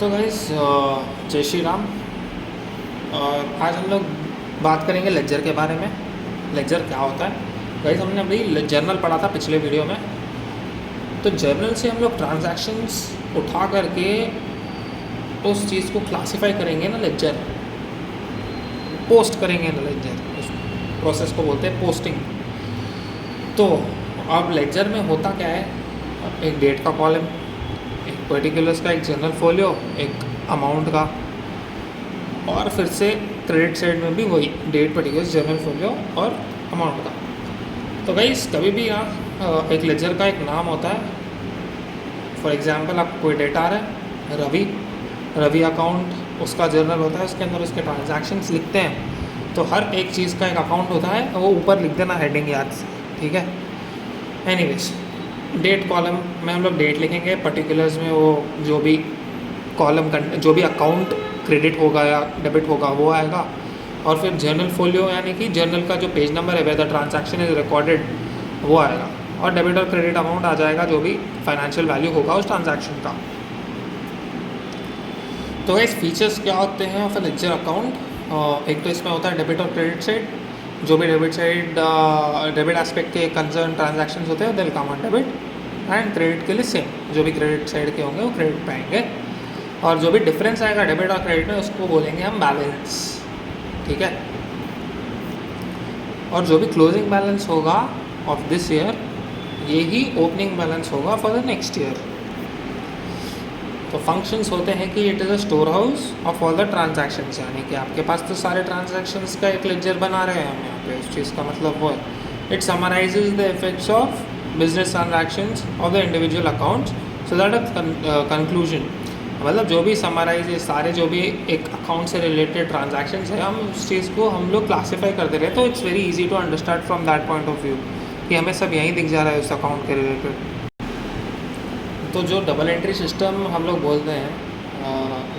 तो गाइस जय श्री राम। आज हम लोग बात करेंगे लेजर के बारे में। लेजर क्या होता है गाइस? हमने अभी जर्नल पढ़ा था पिछले वीडियो में। तो जर्नल से हम लोग ट्रांजैक्शंस उठा करके उस चीज़ को क्लासिफाई करेंगे ना, लेजर पोस्ट करेंगे ना, लेजर उस प्रोसेस को बोलते हैं पोस्टिंग। तो अब लेजर में होता क्या है, एक डेट का कॉलम, एक पर्टिकुलर्स का, एक जनरल फोलियो, एक अमाउंट का, और फिर से क्रेडिट साइड में भी वही डेट, पर्टिकुलर्स, जनरल फोलियो और अमाउंट का। तो गाइस कभी भी यहाँ एक लेजर का एक नाम होता है। फॉर एग्जांपल आपको कोई डेटा आ रहा है, रवि अकाउंट, उसका जर्नल होता है, उसके अंदर उसके ट्रांजैक्शंस लिखते हैं। तो हर एक चीज़ का एक अकाउंट होता है, वो ऊपर लिख देना हेडिंग याद से, ठीक है। एनीवेज, डेट कॉलम में हम लोग डेट लिखेंगे, पर्टिकुलर्स में वो जो भी कॉलम जो भी अकाउंट क्रेडिट होगा या डेबिट होगा वो आएगा। और फिर जर्नल फोलियो यानी कि जर्नल का जो पेज नंबर है, where the transaction is recorded, वो आएगा। और डेबिट और क्रेडिट अमाउंट आ जाएगा, जो भी फाइनेंशियल वैल्यू होगा उस ट्रांजैक्शन का। तो इस फीचर्स क्या होते हैं ऑफ ए लेजर अकाउंट? एक तो इसमें होता है डेबिट और क्रेडिट साइड। जो भी डेबिट साइड, डेबिट एस्पेक्ट के कंसर्न ट्रांजैक्शंस होते हैं, they will come on debit, and credit के लिए सेम, जो भी क्रेडिट साइड के होंगे वो क्रेडिट पे आएंगे। और जो भी डिफरेंस आएगा डेबिट और क्रेडिट में, उसको बोलेंगे हम बैलेंस, ठीक है। और जो भी क्लोजिंग बैलेंस होगा ऑफ दिस ईयर, ये ही ओपनिंग बैलेंस होगा फॉर द नेक्स्ट ईयर। तो फंक्शंस होते हैं कि it is a store house of all the transactions, यानी कि आपके पास तो सारे ट्रांजैक्शंस का एक लेजर बना रहे हैं हम यहाँ पे। उस चीज़ का मतलब वो है, it summarises the effects of business transactions of the individual accounts so that a conclusion, मतलब जो भी समराइज है सारे जो भी एक अकाउंट से रिलेटेड ट्रांजैक्शंस है, हम उस चीज़ को हम लोग क्लासीफाई कर दे रहे हैं। तो it's very easy to understand from that point of view कि हमें सब यहीं दिख जा रहा है उस अकाउंट के रिलेटेड। तो जो डबल एंट्री सिस्टम हम लोग बोलते हैं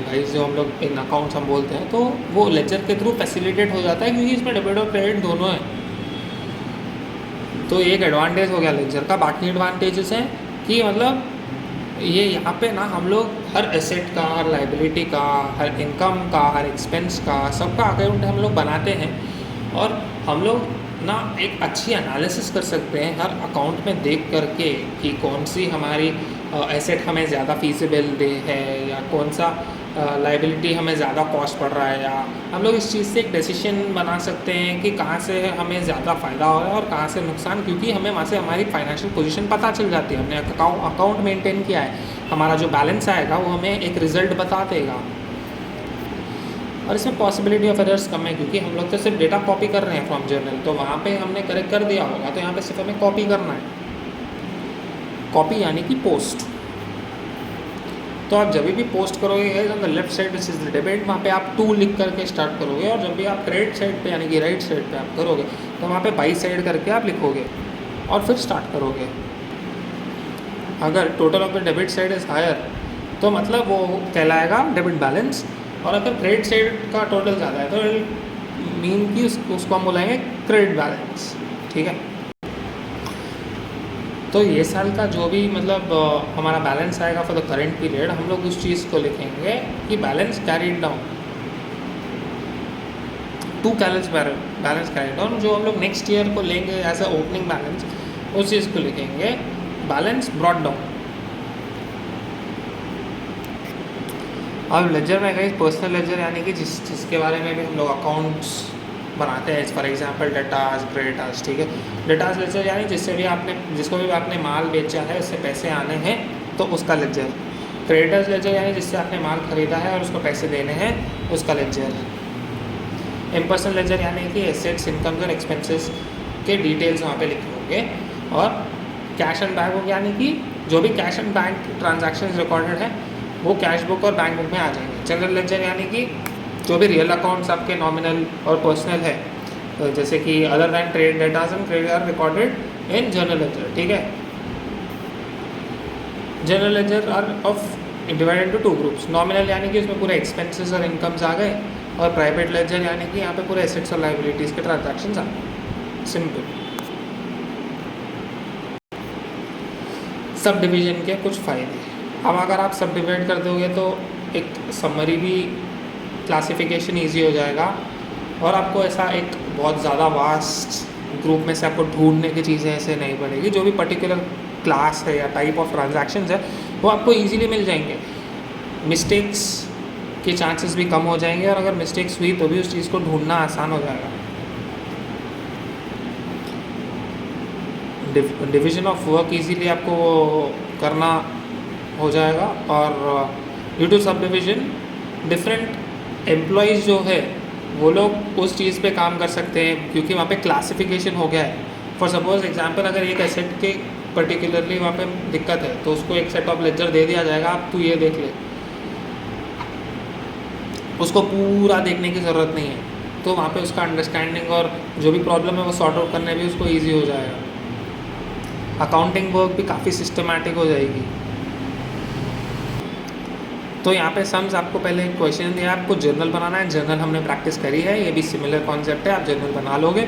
गाइस, जो हम लोग इन अकाउंट्स हम बोलते हैं, तो वो लेजर के थ्रू फैसिलिटेट हो जाता है, क्योंकि इसमें डेबिट और क्रेडिट दोनों हैं। तो एक एडवांटेज हो गया लेजर का। बाकी एडवांटेजेस हैं कि मतलब ये यहाँ पे ना हम लोग हर एसेट का, हर लाइबिलिटी का, हर इनकम का, हर एक्सपेंस का, सबका अकाउंट हम लोग बनाते हैं। और हम लोग ना एक अच्छी एनालिसिस कर सकते हैं हर अकाउंट में देख करके कि कौन सी हमारी एसेट हमें ज़्यादा फीसिबल दे है, या कौन सा लाइबिलिटी हमें ज़्यादा कॉस्ट पड़ रहा है। या हम लोग इस चीज़ से एक डिसीजन बना सकते हैं कि कहाँ से हमें ज़्यादा फ़ायदा हो रहा है और कहाँ से नुकसान, क्योंकि हमें वहाँ से हमारी फाइनेंशियल पोजीशन पता चल जाती है। हमने अकाउंट मेंटेन किया है, हमारा जो बैलेंस आएगा वो हमें एक रिज़ल्ट बता देगा। और इसमें पॉसिबिलिटी ऑफ एरर्स कम है, क्योंकि हम लोग तो सिर्फ डेटा कॉपी कर रहे हैं फ्रॉम जर्नल। तो वहाँ पे हमने करेक्ट कर दिया होगा, तो यहाँ पे सिर्फ हमें कॉपी करना है। कॉपी यानी कि पोस्ट। तो आप जब भी पोस्ट करोगे on the left side this is the debit, वहाँ पे आप 2 लिख करके स्टार्ट करोगे। और जब भी आप क्रेडिट साइड पे यानी कि राइट साइड पे आप करोगे, तो वहाँ पे बाई साइड करके आप लिखोगे और फिर स्टार्ट करोगे। अगर total of the debit side is higher, तो मतलब वो कहलाएगा डेबिट बैलेंस। और अगर क्रेडिट साइड का टोटल ज़्यादा है, तो मीन कि उसको हम बुलाएंगे क्रेडिट बैलेंस, ठीक है। तो ये साल का जो भी मतलब हमारा बैलेंस आएगा फॉर द करेंट पीरियड, हम लोग उस चीज़ को लिखेंगे कि balance carried down to balance carried down. जो हम लोग नेक्स्ट ईयर को लेंगे एज अ ओपनिंग बैलेंस, उस चीज़ को लिखेंगे बैलेंस ब्रॉट डाउन। अब लेजर में गई पर्सनल लेजर, यानी कि जिसके बारे में भी हम लोग अकाउंट्स बनाते हैं। फॉर एग्जांपल डेटाज, क्रेडिटाज, ठीक है। डेटाज लेजर यानी जिसको भी आपने माल बेचा है, उससे पैसे आने हैं, तो उसका लेजर। क्रेडिटर्स लेजर यानी जिससे आपने माल खरीदा है और उसको पैसे देने हैं, उसका लेजर। इम्पर्सनल लेजर यानी कि एसेट्स, इनकम्स और एक्सपेंसेस के डिटेल्स वहाँ पे लिखे होंगे। और कैश एंड बैंक बुक यानी कि जो भी cash and bank transaction recorded है, वो कैश बुक और बैंक बुक में आ जाएंगे। जनरल लेजर यानी कि जो भी रियल अकाउंट्स आपके नॉमिनल और पर्सनल है, तो जैसे कि other than trade debtors and credit are recorded in general ledger, ठीक है। General ledger are of divided into 2 groups. Nominal यानी कि उसमें पूरे एक्सपेंसेस और इनकम्स आ गए, और प्राइवेट लेजर यानी कि यहाँ पे पूरे एसेट्स और लाइबिलिटीज़ के ट्रांजैक्शंस आ गए। सिंपल। सब डिवीज़न के कुछ फ़ायदे। अब अगर आप सब डिवाइड कर दोगे तो एक समरी भी क्लासिफिकेशन ईजी हो जाएगा और आपको ऐसा एक बहुत ज़्यादा वास्ट ग्रुप में से आपको ढूंढने की चीज़ें ऐसे नहीं पड़ेगी। जो भी पर्टिकुलर क्लास है या टाइप ऑफ ट्रांजैक्शंस है वो आपको इजीली मिल जाएंगे। मिस्टेक्स के चांसेस भी कम हो जाएंगे और अगर मिस्टेक्स हुई तो भी उस चीज़ को ढूंढना आसान हो जाएगा। डिवीज़न ऑफ वर्क इजीली आपको करना हो जाएगा और ड्यू टू सब डिविज़न डिफरेंट एम्प्लॉयज़ जो है वो लोग उस चीज़ पे काम कर सकते हैं क्योंकि वहाँ पे क्लासिफिकेशन हो गया है। फॉर सपोज एग्जांपल, अगर एक एसेट के पर्टिकुलरली वहाँ पे दिक्कत है तो उसको एक सेट ऑफ लेजर दे दिया जाएगा, आप तू ये देख ले, उसको पूरा देखने की ज़रूरत नहीं है। तो वहाँ पे उसका अंडरस्टैंडिंग और जो भी प्रॉब्लम है वो सॉर्ट आउट करने भी उसको ईजी हो जाएगा। अकाउंटिंग वर्क भी काफ़ी सिस्टमैटिक हो जाएगी। तो यहाँ पे सम्स आपको पहले एक क्वेश्चन दिया, आपको जर्नल बनाना है। जर्नल हमने प्रैक्टिस करी है, ये भी सिमिलर कॉन्सेप्ट है, आप जर्नल बना लोगे।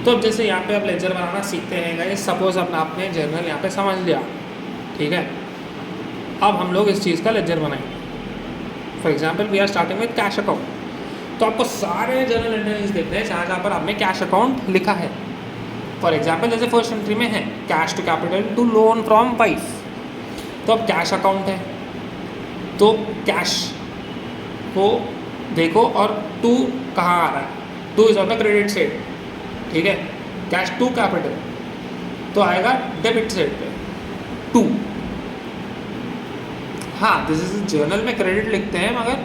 तो अब जैसे यहाँ पे आप लेजर बनाना सीखते हैं गाइस, सपोज आपने जर्नल यहाँ पे समझ लिया, ठीक है। अब हम लोग इस चीज़ का लेजर बनाएंगे। For example we are starting with cash account. तो आपको सारे जर्नल एंट्रीज देखते हैं जहाँ पर आपने कैश अकाउंट लिखा है। फॉर एग्जाम्पल जैसे फर्स्ट एंट्री में है cash to capital to loan from wife, तो अब कैश अकाउंट है तो कैश को देखो और टू कहाँ आ रहा है, to is on the credit side, ठीक है। कैश टू कैपिटल तो आएगा डेबिट साइड पे टू। हाँ, दिस इज जर्नल में क्रेडिट लिखते हैं मगर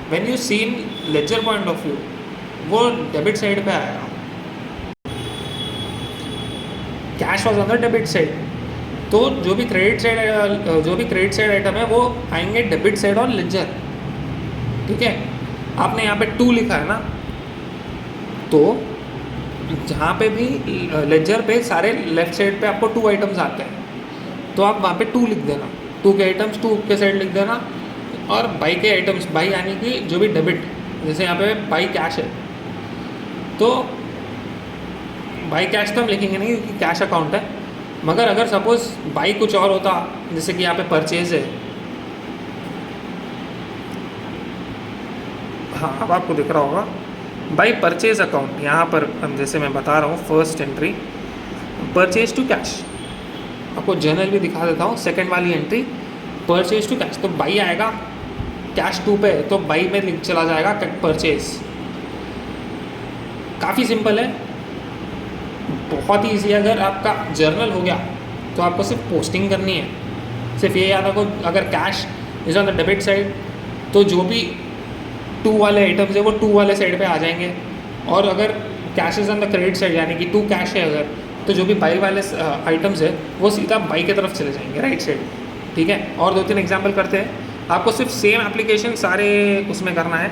when you see in ledger point of view वो डेबिट साइड पे आएगा। Cash was on the debit side, तो जो भी क्रेडिट साइड आइटम है वो आएंगे डेबिट साइड और लेजर, ठीक है। आपने यहाँ पे टू लिखा है ना, तो जहाँ पे भी लेजर पे सारे लेफ्ट साइड पे आपको टू आइटम्स आते हैं तो आप वहाँ पे टू लिख देना, टू के आइटम्स टू के साइड लिख देना। और बाई के आइटम्स, बाई यानी कि जो भी डेबिट, जैसे यहाँ पे बाई कैश है तो बाई कैश तो हम लिखेंगे नहीं क्योंकि कैश अकाउंट है, मगर अगर सपोज बाई कुछ और होता, जैसे कि यहाँ पे परचेज है, हाँ अब आपको दिख रहा होगा बाई परचेज अकाउंट, यहाँ पर जैसे मैं बता रहा हूँ first entry purchase to cash, आपको जर्नल भी दिखा देता हूँ। सेकंड वाली एंट्री परचेज टू कैश, तो बाई आएगा कैश टू पे तो बाई में लिख चला जाएगा परचेज। काफ़ी सिंपल है, बहुत ही ईजी है। अगर आपका जर्नल हो गया तो आपको सिर्फ पोस्टिंग करनी है। सिर्फ ये याद रखो, अगर cash is on the debit side तो जो भी टू वाले आइटम्स है वो टू वाले साइड पे आ जाएंगे, और अगर cash is on the credit side यानी कि टू कैश है अगर, तो जो भी बाई वाले आइटम्स है वो सीधा बाई की तरफ चले जाएंगे, राइट साइड, ठीक है। और दो तीन एग्जाम्पल करते हैं, आपको सिर्फ सेम एप्लीकेशन सारे उसमें करना है।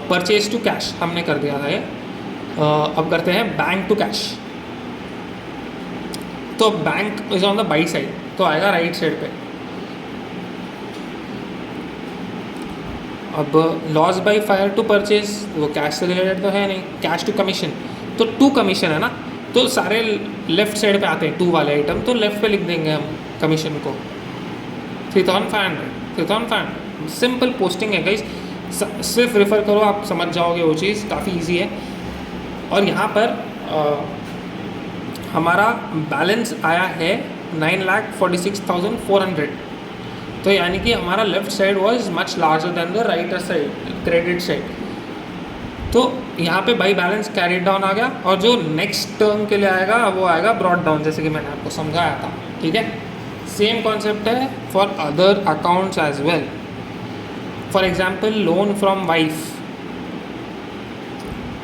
परचेज टू कैश हमने कर दिया था ये। अब करते हैं बैंक टू कैश। तो bank is on the by side तो आएगा राइट साइड पे। अब loss by fire to purchase, वो कैश से रिलेटेड तो है नहीं। कैश टू कमीशन, तो टू कमीशन है ना, तो सारे लेफ्ट साइड पे आते हैं टू वाले आइटम, तो लेफ्ट पे लिख देंगे हम कमीशन को 3500। सिंपल पोस्टिंग है गाइस, सिर्फ रेफ़र करो आप समझ जाओगे वो चीज़, काफ़ी इजी है। और यहाँ पर हमारा बैलेंस आया है 9,46,400, तो यानी कि हमारा left side was much larger than the right side, credit side. तो यहाँ पे बाई बैलेंस कैरिड डाउन आ गया, और जो नेक्स्ट टर्म के लिए आएगा वो आएगा ब्रॉड डाउन, जैसे कि मैंने आपको समझाया था, ठीक है। सेम कॉन्सेप्ट है for other accounts as well. For example loan from wife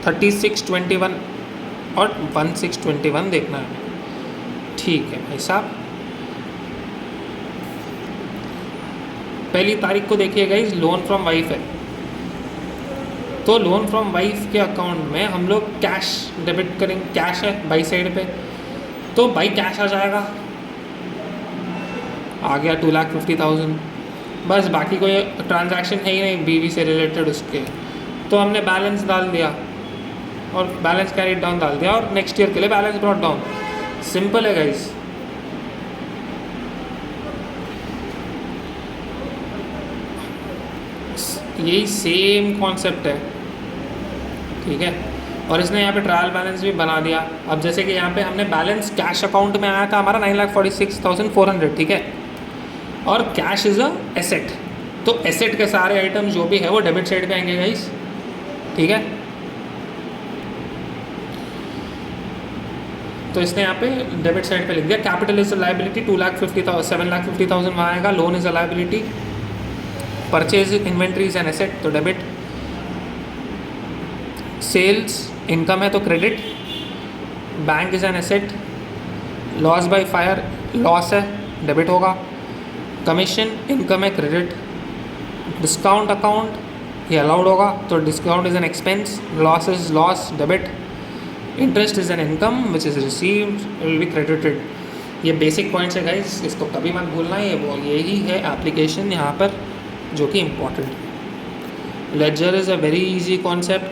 3621 और 1621 देखना है, ठीक है भाई साहब। पहली तारीख को देखिएगा इस लोन फ्रॉम वाइफ है, तो लोन फ्रॉम वाइफ के अकाउंट में हम लोग कैश डेबिट करेंगे, कैश है बाई साइड पे, तो बाई कैश आ जाएगा, आ गया 2,50,000। बस बाकी कोई ट्रांजैक्शन है ही नहीं बीवी से रिलेटेड उसके, तो हमने बैलेंस डाल दिया और बैलेंस कैरी डाउन डाल दिया, और नेक्स्ट ईयर के लिए बैलेंस ब्रॉट डाउन। सिंपल है गाइस। यही सेम कॉन्सेप्ट है, ठीक है। और इसने यहाँ पे ट्रायल बैलेंस भी बना दिया। अब जैसे कि यहाँ पे हमने बैलेंस कैश अकाउंट में आया था हमारा 9,46,400, ठीक है, और कैश इज़ अ एसेट, तो एसेट के सारे आइटम जो भी है वो डेबिट साइड पे आएंगे गाइस, ठीक है। तो इसने यहाँ पे डेबिट साइड पे लिख दिया कैपिटल इज अ लाइबिलिटी 7,50,000 वहाँ आएगा, loan is a liability, purchase inventory is an asset तो डेबिट, सेल्स इनकम है तो credit, bank is an asset, loss by fire loss है डेबिट होगा, कमीशन इनकम है क्रेडिट, डिस्काउंट अकाउंट ये allowed होगा तो discount is an expense, loss is loss debit, interest is an income which is received will be credited. ये basic points है guys, इसको कभी मत भूलना, यही है एप्लीकेशन यहाँ पर जो कि इम्पॉर्टेंट है। Laser is a very easy concept.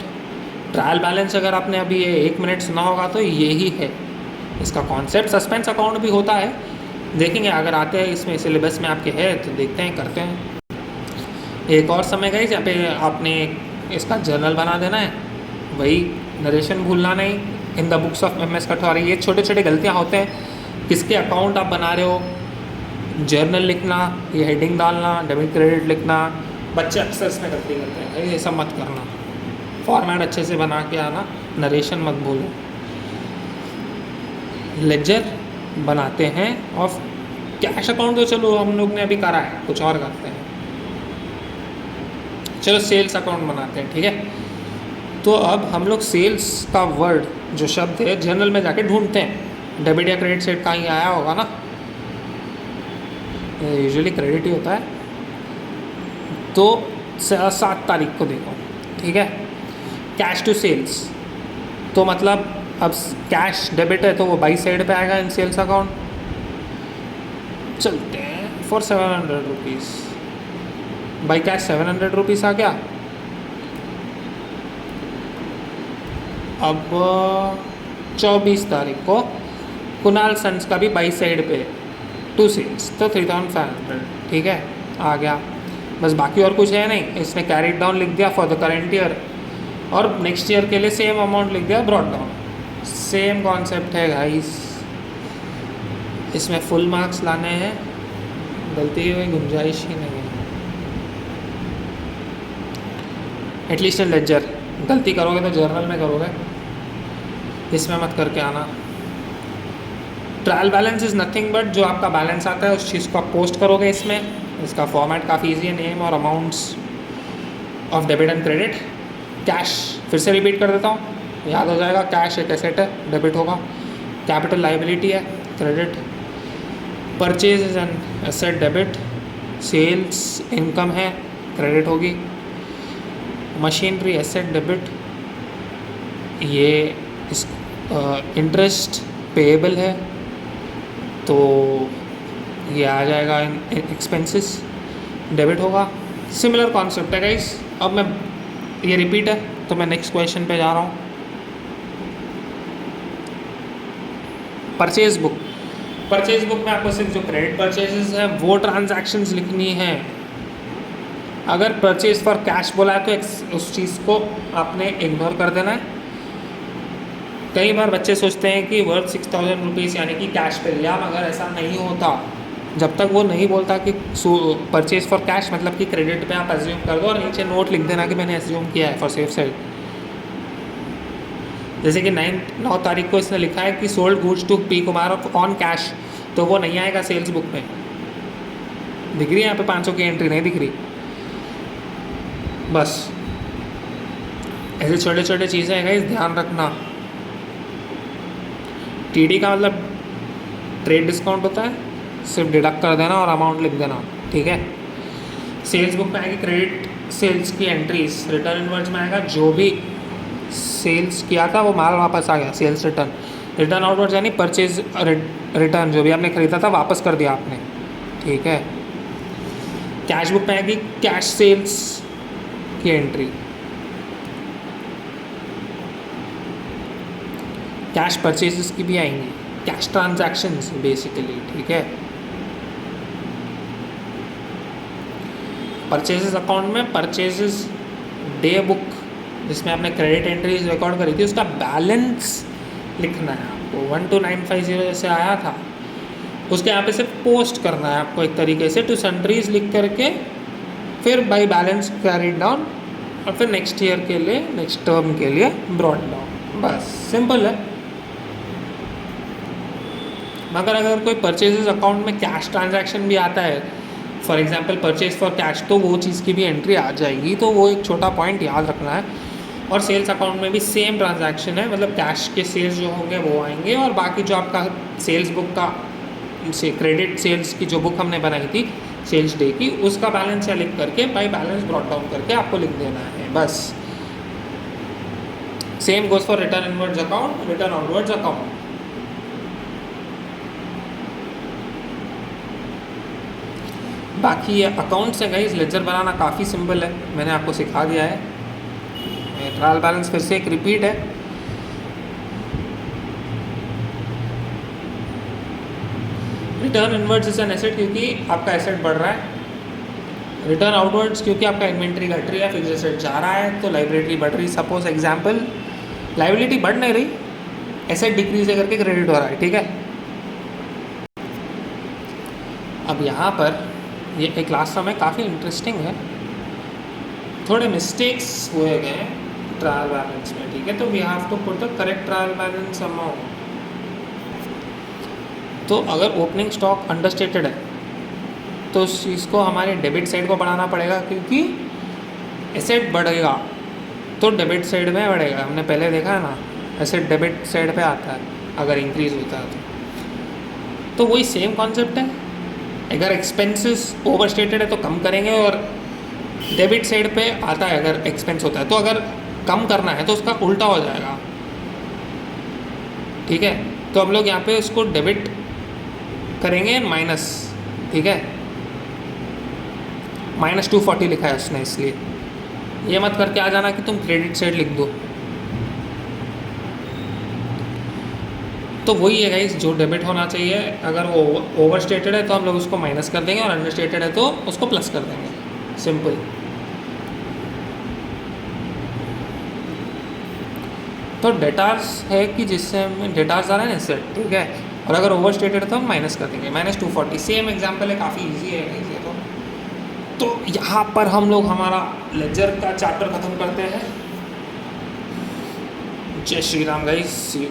Trial balance अगर आपने अभी ये 1 मिनट सुना होगा तो यही है इसका कॉन्सेप्ट। सस्पेंस अकाउंट भी होता है, देखेंगे अगर आते हैं इसमें सिलेबस में आपके है तो देखते हैं करते हैं। एक और समय गई जहाँ पे आपने इसका जर्नल बना देना है, वही नरेशन भूलना नहीं, in the books of MS कठौरी। ये छोटे छोटे गलतियाँ होते हैं, किसके अकाउंट आप बना रहे हो, जर्नल लिखना, ये हेडिंग डालना, डेबिट क्रेडिट लिखना, बच्चे अक्सर इसमें गलती करते हैं, ये सब मत करना, फॉर्मेट अच्छे से बना के आना, नरेशन मत भूलो। लेजर बनाते हैं और कैश अकाउंट तो चलो हम लोग ने अभी करा है, कुछ और करते हैं। चलो सेल्स अकाउंट बनाते हैं, ठीक है। तो अब हम लोग सेल्स का वर्ड जो शब्द है जर्नल में जाके ढूंढते हैं, डेबिट या क्रेडिट साइड कहीं आया होगा ना, यूजुअली क्रेडिट ही होता है। तो 7 तारीख को देखो, ठीक है, कैश टू सेल्स, तो मतलब अब कैश डेबिट है तो वो बाई साइड पे आएगा इन सेल्स अकाउंट। चलते हैं for 700 rupees, by cash 700 rupees आ गया। अब 24 तारीख को कुणाल सन्स का भी बाई साइड पे टू सेल्स तो 3,500, ठीक है, आ गया। बस बाकी और कुछ है नहीं, इसने कैरीड डाउन लिख दिया फॉर द करेंट ईयर, और नेक्स्ट ईयर के लिए सेम अमाउंट लिख दिया ब्रॉड डाउन। सेम कॉन्सेप्ट है गाइस, इसमें फुल मार्क्स लाने हैं, गलती की कोई गुंजाइश ही नहीं है। एटलीस्ट लेजर गलती करोगे तो जर्नल में करोगे, इसमें मत करके आना। Trial balance is nothing but जो आपका बैलेंस आता है उस चीज़ को आप पोस्ट करोगे इसमें। इसका फॉर्मेट काफ़ी ईजी है, नेम और amounts of debit and credit. Cash फिर से रिपीट कर देता हूँ, याद हो जाएगा। कैश एक एसेट है, डेबिट होगा। कैपिटल लाइबिलिटी है, credit. Purchase is an asset, debit. Sales income है, क्रेडिट होगी। Machinery asset, debit. ये इस इंटरेस्ट पेएबल है तो ये आ जाएगा एक्सपेंसेस, डेबिट होगा। सिमिलर कॉन्सेप्ट है गाइस। अब मैं ये रिपीट है तो मैं नेक्स्ट क्वेश्चन पे जा रहा हूँ। परचेज बुक, परचेज बुक में आपको सिर्फ जो क्रेडिट परचेजेस है वो ट्रांजैक्शंस लिखनी है। अगर परचेज फॉर कैश बोला है तो उस चीज़ को आपने इग्नोर कर देना है। कई बार बच्चे सोचते हैं कि वर्थ 6,000 रुपीज़ यानी कि कैश पे लिया, मगर ऐसा नहीं होता। जब तक वो नहीं बोलता कि परचेज फॉर कैश मतलब कि क्रेडिट पे आप एज्यूम कर दो और नीचे नोट लिख देना कि मैंने एज्यूम किया है फॉर सेफ साइड। जैसे कि 9 तारीख को इसने लिखा है कि sold goods to P Kumar on cash, तो वो नहीं आएगा सेल्स बुक में। दिख रही है यहाँ पे 500 की एंट्री नहीं दिख रही। बस ऐसे छोटे छोटे चीज़ें हैं गाइस, ध्यान रखना। TD का मतलब ट्रेड डिस्काउंट होता है, सिर्फ डिडक्ट कर देना और अमाउंट लिख देना, ठीक है। सेल्स बुक में आएगी क्रेडिट सेल्स की एंट्रीज, रिटर्न इनवर्ड्स में आएगा जो भी सेल्स किया था वो माल वापस आ गया, सेल्स रिटर्न। रिटर्न आउटवर्ड्स यानी परचेज रिटर्न, जो भी आपने खरीदा था वापस कर दिया आपने, ठीक है। कैश बुक में आएगी कैश सेल्स की एंट्री, कैश परचेजेस की भी आएंगी, कैश ट्रांजैक्शंस बेसिकली, ठीक है। परचेजेस अकाउंट में परचेजेस डे बुक जिसमें आपने क्रेडिट एंट्रीज रिकॉर्ड करी थी उसका बैलेंस लिखना है आपको। 12950 जैसे आया था उसके यहाँ पे सिर्फ पोस्ट करना है आपको एक तरीके से टू सन्ट्रीज लिख करके, फिर बाई बैलेंस कैरीड डाउन और फिर नेक्स्ट ईयर के लिए नेक्स्ट टर्म के लिए ब्रॉड डाउन। बस सिंपल है। मगर अगर कोई परचेजेस अकाउंट में कैश ट्रांजैक्शन भी आता है, for example purchase for cash, तो वो चीज़ की भी एंट्री आ जाएगी। तो वो एक छोटा पॉइंट याद रखना है। और सेल्स अकाउंट में भी सेम ट्रांजैक्शन है, मतलब कैश के सेल्स जो होंगे वो आएंगे और बाकी जो आपका सेल्स बुक का से क्रेडिट सेल्स की जो बुक हमने बनाई थी सेल्स डे की, उसका बैलेंस या लिख करके बाई बैलेंस ब्रॉट डाउन करके आपको लिख देना है बस। Same goes for return inwards account, return outwards account. बाकी ये अकाउंट्स है गाइस, लेजर बनाना काफ़ी सिंपल है, मैंने आपको सिखा दिया है। ट्रायल बैलेंस फिर से एक रिपीट है। Return inwards is an asset क्योंकि आपका एसेट बढ़ रहा है, रिटर्न आउटवर्ड्स क्योंकि आपका इन्वेंट्री घट रही है, फिक्स्ड एसेट जा रहा है तो लाइबिलिटी बढ़ रही। सपोज एग्जांपल, लाइबिलिटी बढ़ नहीं रही, एसेट डिक्रीज करके क्रेडिट हो रहा है, ठीक है। अब यहाँ पर ये एक लास्ट समय काफ़ी इंटरेस्टिंग है, थोड़े मिस्टेक्स हुए गए हैं ट्रायल बैलेंस में, ठीक है। तो we have to put the correct trial balance amount. तो अगर ओपनिंग स्टॉक अंडरस्टेटेड है तो उस चीज़ को हमारे डेबिट साइड को बढ़ाना पड़ेगा, क्योंकि एसेट बढ़ेगा तो डेबिट साइड में बढ़ेगा। हमने पहले देखा है ना, एसेट डेबिट साइड पे आता है अगर इंक्रीज होता है तो वही सेम कॉन्सेप्ट है। अगर एक्सपेंसेस ओवरस्टेटेड है तो कम करेंगे, और डेबिट साइड पे आता है अगर एक्सपेंस होता है, तो अगर कम करना है तो उसका उल्टा हो जाएगा, ठीक है। तो हम लोग यहाँ पे उसको डेबिट करेंगे माइनस, ठीक है। -240 लिखा है उसने, इसलिए ये मत करके आ जाना कि तुम क्रेडिट साइड लिख दो। तो वही है गाइस, जो डेबिट होना चाहिए अगर वो ओवरस्टेटेड है तो हम लोग उसको माइनस कर देंगे, और अंडरस्टेटेड है तो उसको प्लस कर देंगे, सिंपल। तो डेटार्स है कि जिससे हमें डेटार्स आ रहा है ना सेट, ठीक है, और अगर ओवरस्टेटेड है तो हम माइनस कर देंगे, -240। सेम एग्जांपल है, काफ़ी इजी है ये तो यहाँ पर हम लोग हमारा लेजर का चैप्टर ख़त्म करते हैं। जय श्री राम गाइस।